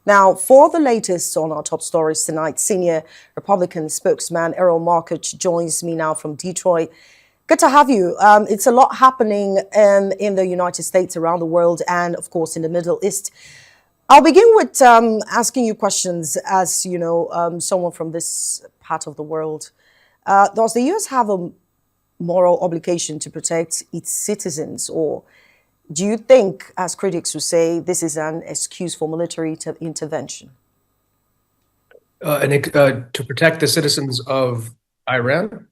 Now, for the latest on our top stories tonight, senior Republican spokesman Errol Morkoc joins me now from Detroit. Good to have you. It's a lot happening in the United States, around the world, and of course in the Middle East. I'll begin with asking you questions as, someone from this part of the world. Does the U.S. have a moral obligation to protect its citizens, or do you think, as critics would say, this is an excuse for military intervention? To protect the citizens of Iran?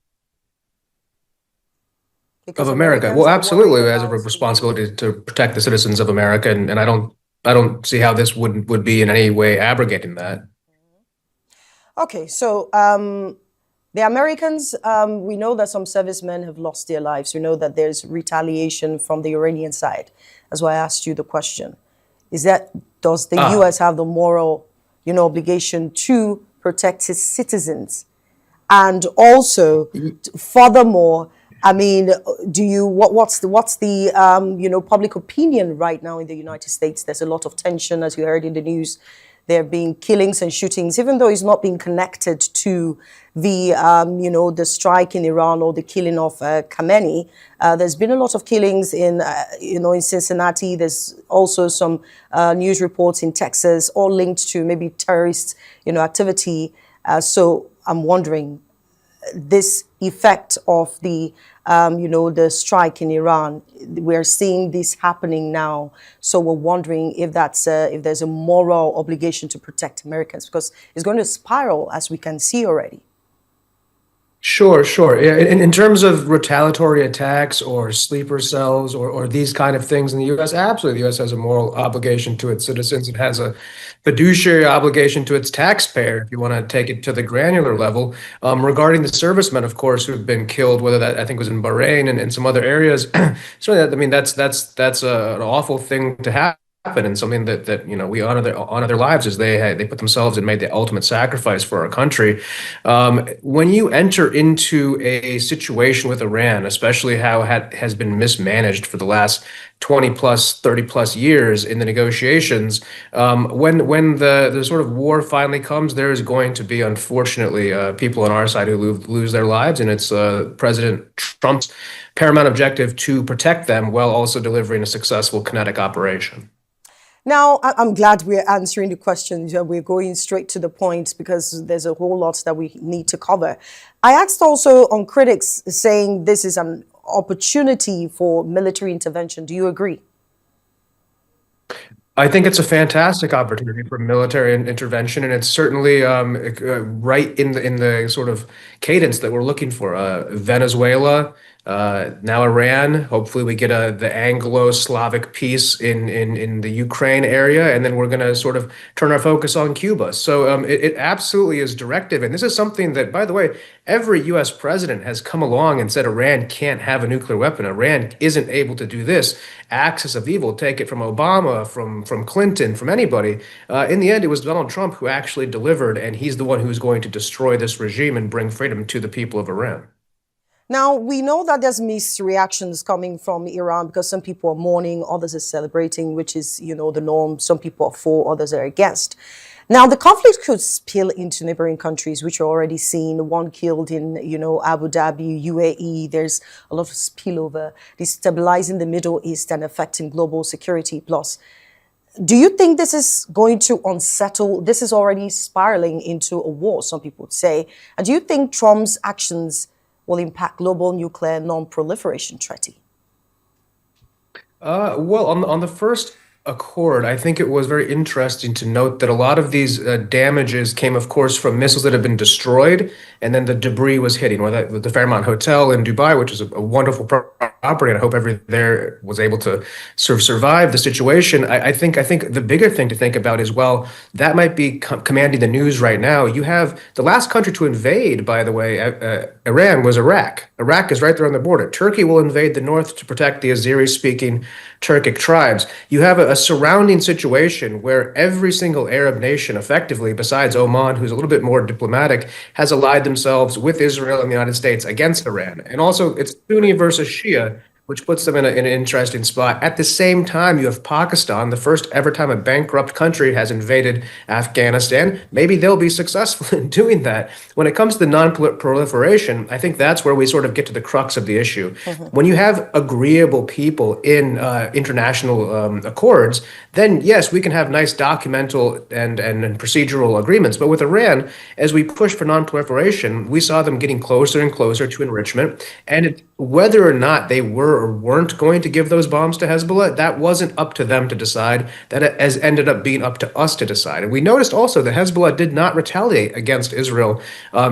Because of America? Americans Well, are worried absolutely, as a about responsibility to protect the citizens of America, and I don't see how this would be in any way abrogating that. Okay, so the Americans, we know that some servicemen have lost their lives. We know that there's retaliation from the Iranian side. That's why I asked you the question. Does the U.S. have the moral, obligation to protect its citizens? And also, furthermore, I mean, what's the public opinion right now in the United States? There's a lot of tension, as you heard in the news. There have been killings and shootings, even though it's not being connected to the, the strike in Iran or the killing of Khamenei. There's been a lot of killings in Cincinnati. There's also some news reports in Texas, all linked to maybe terrorist, activity. So I'm wondering, this effect of the, the strike in Iran, we're seeing this happening now. So we're wondering if if there's a moral obligation to protect Americans, because it's going to spiral, as we can see already. Sure. In terms of retaliatory attacks or sleeper cells or these kind of things in the U.S., absolutely, the U.S. has a moral obligation to its citizens. It has a fiduciary obligation to its taxpayer, if you want to take it to the granular level. Regarding the servicemen, of course, who have been killed, whether that I think was in Bahrain and some other areas, so that, I mean, that's an awful thing to happen. And something that we honor their lives as they put themselves and made the ultimate sacrifice for our country. When you enter into a situation with Iran, especially how it has been mismanaged for the last 20 plus, 30 plus years in the negotiations, when the sort of war finally comes, there is going to be, unfortunately, people on our side who lose their lives, and it's President Trump's paramount objective to protect them while also delivering a successful kinetic operation. Now, I'm glad we're answering the questions. We're going straight to the point because there's a whole lot that we need to cover. I asked also on critics saying this is an opportunity for military intervention. Do you agree? I think it's a fantastic opportunity for military intervention, and it's certainly right in the sort of cadence that we're looking for. Venezuela, now Iran. Hopefully, we get the Anglo-Slavic peace in the Ukraine area, and then we're going to sort of turn our focus on Cuba. So it absolutely is directive, and this is something that, by the way, every U.S. president has come along and said Iran can't have a nuclear weapon. Iran isn't able to do this. Axis of evil. Take it from Obama, from Clinton, from anybody. In the end, it was Donald Trump who actually delivered, and he's the one who's going to destroy this regime and bring freedom to the people of Iran. Now, we know that there's mixed reactions coming from Iran because some people are mourning, others are celebrating, which is, the norm. Some people are for, others are against. Now, the conflict could spill into neighboring countries, which are already seen. One killed in, Abu Dhabi, UAE. There's a lot of spillover, destabilizing the Middle East and affecting global security. Plus, do you think this is going to unsettle? This is already spiraling into a war, some people would say. And do you think Trump's actions will impact global nuclear non-proliferation treaty? Well, on the first accord, I think it was very interesting to note that a lot of these damages came, of course, from missiles that have been destroyed, and then the debris was hitting, or the Fairmont Hotel in Dubai, which is a wonderful property, and I hope everyone there was able to sort of survive the situation. I think the bigger thing to think about is, well, that might be commanding the news right now. You have the last country to invade, by the way, Iran was Iraq. Iraq is right there on the border. Turkey will invade the north to protect the Azeri-speaking Turkic tribes. You have a surrounding situation where every single Arab nation, effectively, besides Oman, who's a little bit more diplomatic, has allied themselves with Israel and the United States against Iran. And also, it's Sunni versus Shia, which puts them in an interesting spot. At the same time, you have Pakistan, the first ever time a bankrupt country has invaded Afghanistan. Maybe they'll be successful in doing that. When it comes to non-proliferation, I think that's where we sort of get to the crux of the issue. When you have agreeable people in international accords, then yes, we can have nice documental and procedural agreements. But with Iran, as we push for non-proliferation, we saw them getting closer and closer to enrichment. And whether or not they were or weren't going to give those bombs to Hezbollah, that wasn't up to them to decide. That has ended up being up to us to decide. And we noticed also that Hezbollah did not retaliate against Israel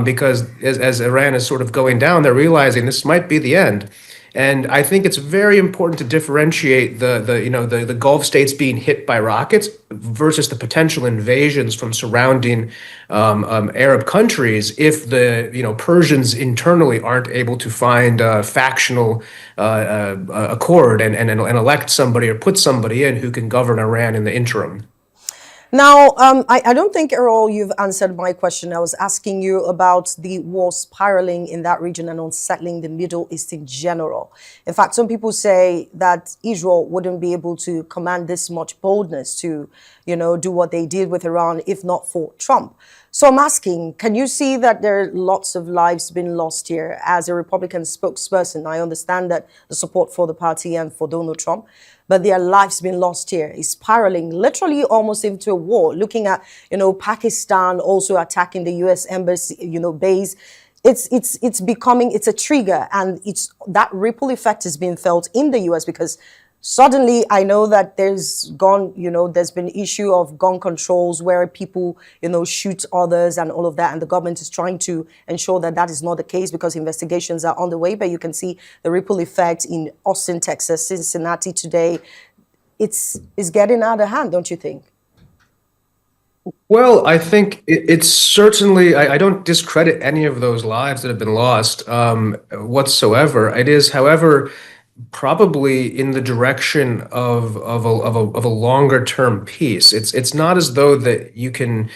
because as Iran is sort of going down, they're realizing this might be the end. And I think it's very important to differentiate the Gulf states being hit by rockets versus the potential invasions from surrounding Arab countries if the Persians internally aren't able to find a factional accord and elect somebody or put somebody in who can govern Iran in the interim. Now, I don't think, Errol, you've answered my question. I was asking you about the war spiraling in that region and unsettling the Middle East in general. In fact, some people say that Israel wouldn't be able to command this much boldness to, do what they did with Iran if not for Trump. So I'm asking, can you see that there are lots of lives being lost here? As a Republican spokesperson, I understand that the support for the party and for Donald Trump, but their lives being lost here is spiraling literally almost into a war. Looking at, Pakistan also attacking the U.S. embassy, base. It's becoming, it's a trigger, and that ripple effect is being felt in the U.S. because suddenly, I know that there's been issue of gun controls where people, shoot others and all of that. And the government is trying to ensure that that is not the case because investigations are underway. But you can see the ripple effect in Austin, Texas, Cincinnati today. It's getting out of hand, don't you think? Well, I think it's certainly, I don't discredit any of those lives that have been lost whatsoever. It is, however, probably in the direction of a longer term peace. It's not as though that you can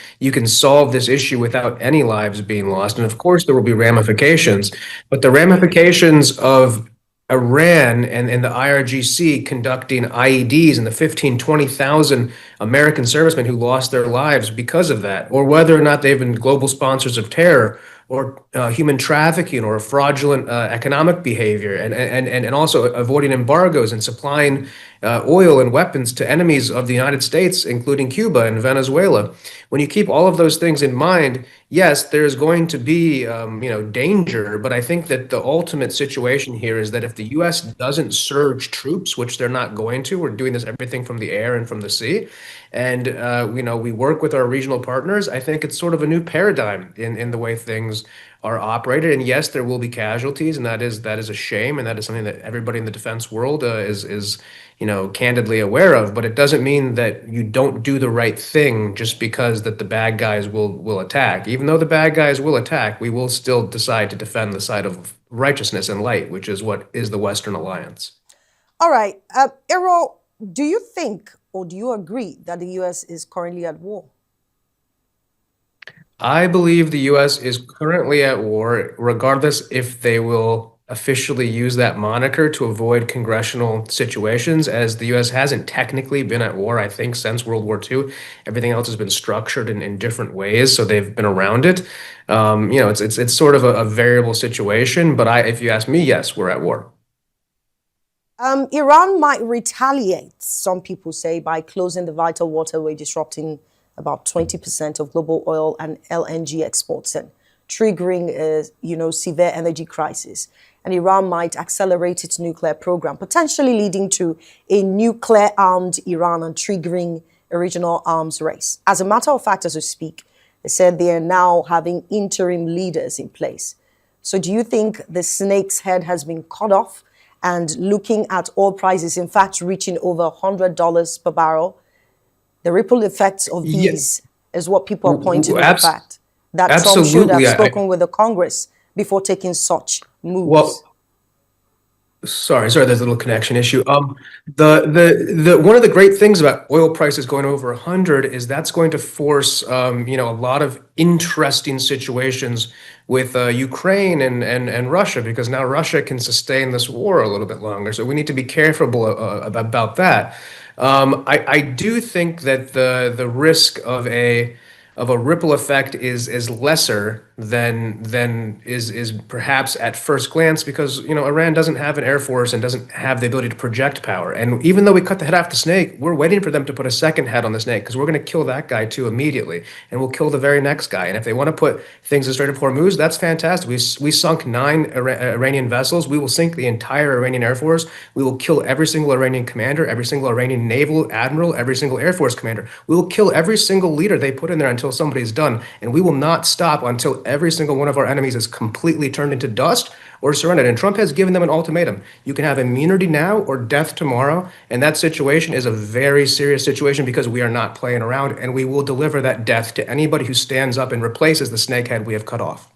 solve this issue without any lives being lost. And of course there will be ramifications, but the ramifications of Iran and the IRGC conducting IEDs and the 20,000 American servicemen who lost their lives because of that, or whether or not they've been global sponsors of terror or human trafficking or fraudulent economic behavior, and also avoiding embargoes and supplying oil and weapons to enemies of the United States, including Cuba and Venezuela. When you keep all of those things in mind, yes, there's going to be danger, but I think that the ultimate situation here is that if the U.S. doesn't surge troops, which they're not going to, we're doing this everything from the air and from the sea, and we work with our regional partners. I think it's sort of a new paradigm in the way things are operated. And yes, there will be casualties, and that is a shame, and that is something that everybody in the defense world is candidly aware of. But it doesn't mean that you don't do the right thing just because that the bad guys will attack. Even though the bad guys will attack, we will still decide to defend the side of righteousness and light, which is what is the Western Alliance. All right. Errol, do you think or do you agree that the U.S. is currently at war? I believe the U.S. is currently at war, regardless if they will officially use that moniker to avoid congressional situations, as the U.S. hasn't technically been at war, I think, since World War II. Everything else has been structured in different ways, so they've been around it. It's sort of a variable situation, but if you ask me, yes, we're at war. Iran might retaliate, some people say, by closing the vital waterway, disrupting about 20% of global oil and LNG exports and triggering a severe energy crisis. And Iran might accelerate its nuclear program, potentially leading to a nuclear-armed Iran and triggering a regional arms race. As a matter of fact, as we speak, they said they are now having interim leaders in place. So do you think the snake's head has been cut off? And looking at oil prices, in fact, reaching over $100 per barrel, the ripple effects of these is what people are pointing to the fact that Trump should have spoken with the Congress before taking such moves. Well, Sorry, there's a little connection issue. The one of the great things about oil prices going over 100 is that's going to force a lot of interesting situations with Ukraine and Russia, because now Russia can sustain this war a little bit longer. So we need to be careful about that. I do think that the risk of a ripple effect is lesser than is perhaps at first glance, because Iran doesn't have an air force and doesn't have the ability to project power. And even though we cut the head off the snake, we're waiting for them to put a second head on the snake, because we're going to kill that guy too immediately, and we'll kill the very next guy. And if they want to put things in Strait of Hormuz, that's fantastic. We sunk 9 Iranian vessels. We will sink the entire Iranian Air Force. We will kill every single Iranian commander, every single Iranian naval admiral, every single Air Force commander. We will kill every single leader they put in there until somebody's done. And we will not stop until every single one of our enemies is completely turned into dust or surrendered. And Trump has given them an ultimatum. You can have immunity now or death tomorrow. And that situation is a very serious situation, because we are not playing around, and we will deliver that death to anybody who stands up and replaces the snakehead we have cut off.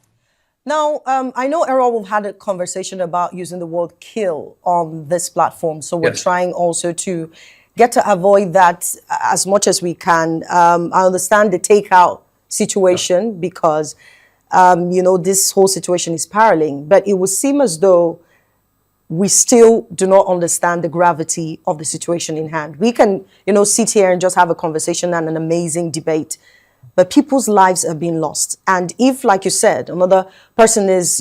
Now, I know, Errol, we've had a conversation about using the word kill on this platform. So we're Yes. trying also to get to avoid that as much as we can. I understand the takeout situation because, this whole situation is spiraling. But it would seem as though we still do not understand the gravity of the situation in hand. We can, sit here and just have a conversation and an amazing debate, but people's lives are being lost. And if, like you said, another person is,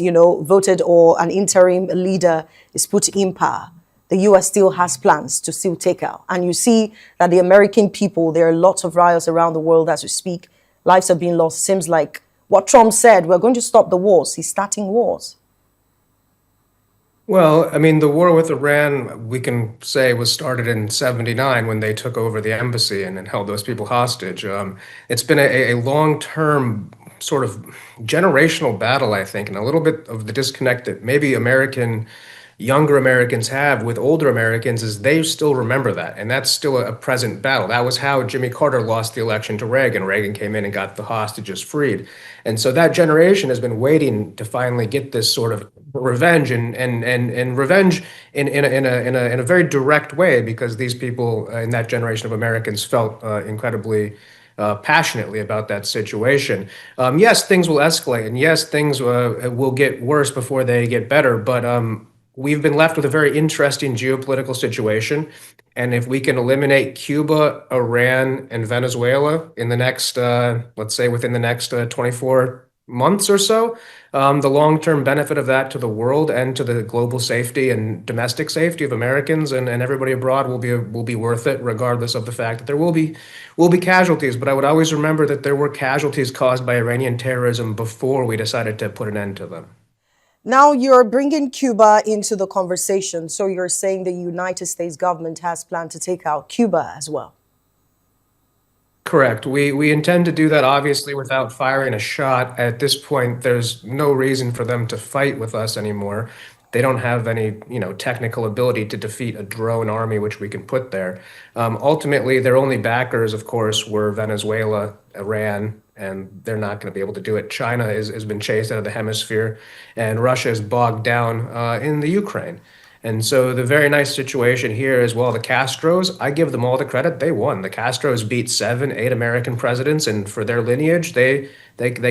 voted, or an interim leader is put in power, the US still has plans to still take out. And you see that the American people, there are lots of riots around the world as we speak. Lives are being lost. Seems like what Trump said, we're going to stop the wars. He's starting wars. Well, I mean, the war with Iran, we can say, was started in '79 when they took over the embassy and held those people hostage. It's been a long-term sort of generational battle, I think, and a little bit of the disconnect that maybe younger Americans have with older Americans is they still remember that. And that's still a present battle. That was how Jimmy Carter lost the election to Reagan. Reagan came in and got the hostages freed. And so that generation has been waiting to finally get this sort of revenge, and revenge in a very direct way, because these people in that generation of Americans felt incredibly passionately about that situation. Yes, things will escalate, and yes, things will get worse before they get better. But we've been left with a very interesting geopolitical situation. And if we can eliminate Cuba, Iran, and Venezuela in the next, let's say within the next 24 months or so, the long-term benefit of that to the world and to the global safety and domestic safety of Americans and everybody abroad will be worth it, regardless of the fact that there will be casualties. But I would always remember that there were casualties caused by Iranian terrorism before we decided to put an end to them. Now you're bringing Cuba into the conversation. So you're saying the United States government has planned to take out Cuba as well. Correct. We intend to do that, obviously, without firing a shot. At this point, there's no reason for them to fight with us anymore. They don't have any, technical ability to defeat a drone army, which we can put there. Ultimately, their only backers, of course, were Venezuela, Iran, and they're not going to be able to do it. China has been chased out of the hemisphere, and Russia is bogged down in the Ukraine. And so the very nice situation here is, well, the Castros, I give them all the credit. They won. The Castros beat 7, 8 American presidents, and for their lineage, they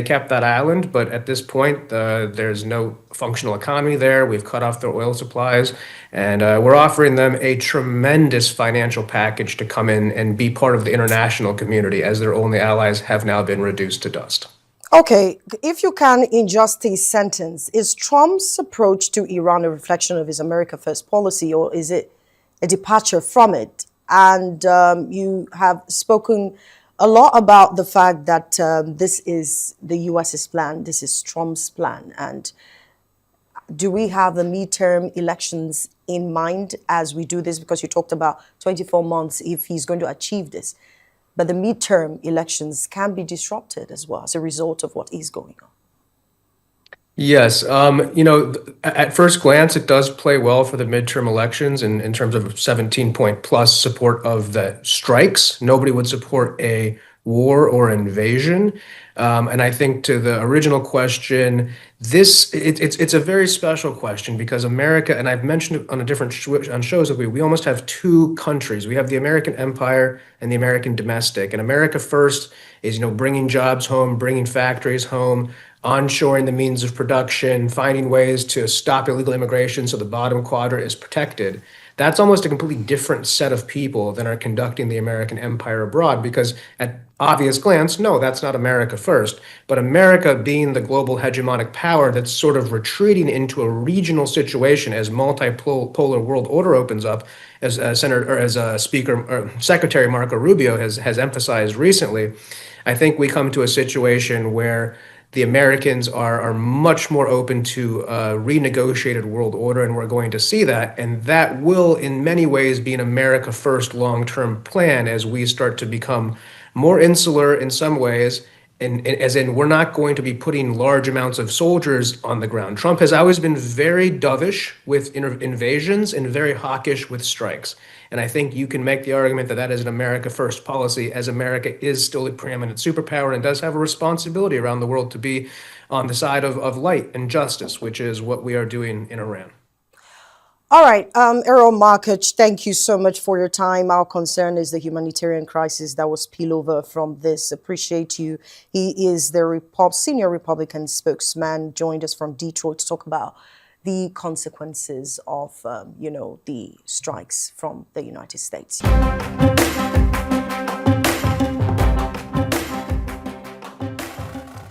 kept that island. But at this point, there's no functional economy there. We've cut off their oil supplies, and we're offering them a tremendous financial package to come in and be part of the international community, as their only allies have now been reduced to dust. Okay, if you can, in just a sentence, is Trump's approach to Iran a reflection of his America First policy, or is it a departure from it? And you have spoken a lot about the fact that this is the US's plan, this is Trump's plan. And do we have the midterm elections in mind as we do this? Because you talked about 24 months if he's going to achieve this. But the midterm elections can be disrupted as well as a result of what is going on. Yes, at first glance, it does play well for the midterm elections in terms of 17-point plus support of the strikes. Nobody would support a war or invasion. And I think to the original question, it's a very special question because America, and I've mentioned it on a different on shows that we almost have two countries. We have the American empire and the American domestic. And America first is, bringing jobs home, bringing factories home, onshoring the means of production, finding ways to stop illegal immigration so the bottom quadrant is protected. That's almost a completely different set of people than are conducting the American empire abroad because at obvious glance, no, that's not America first. But America being the global hegemonic power that's sort of retreating into a regional situation as multipolar world order opens up, as Senator or as Speaker or Secretary Marco Rubio has emphasized recently, I think we come to a situation where the Americans are much more open to a renegotiated world order, and we're going to see that. And that will, in many ways, be an America first long term plan as we start to become more insular in some ways. And as in, we're not going to be putting large amounts of soldiers on the ground. Trump has always been very dovish with invasions and very hawkish with strikes. And I think you can make the argument that that is an America first policy, as America is still a preeminent superpower and does have a responsibility around the world to be on the side of light and justice, which is what we are doing in Iran. All right, Errol Morkoc, thank you so much for your time. Our concern is the humanitarian crisis that will spill over from this. Appreciate you. He is the senior Republican spokesman, joined us from Detroit to talk about the consequences of, the strikes from the United States.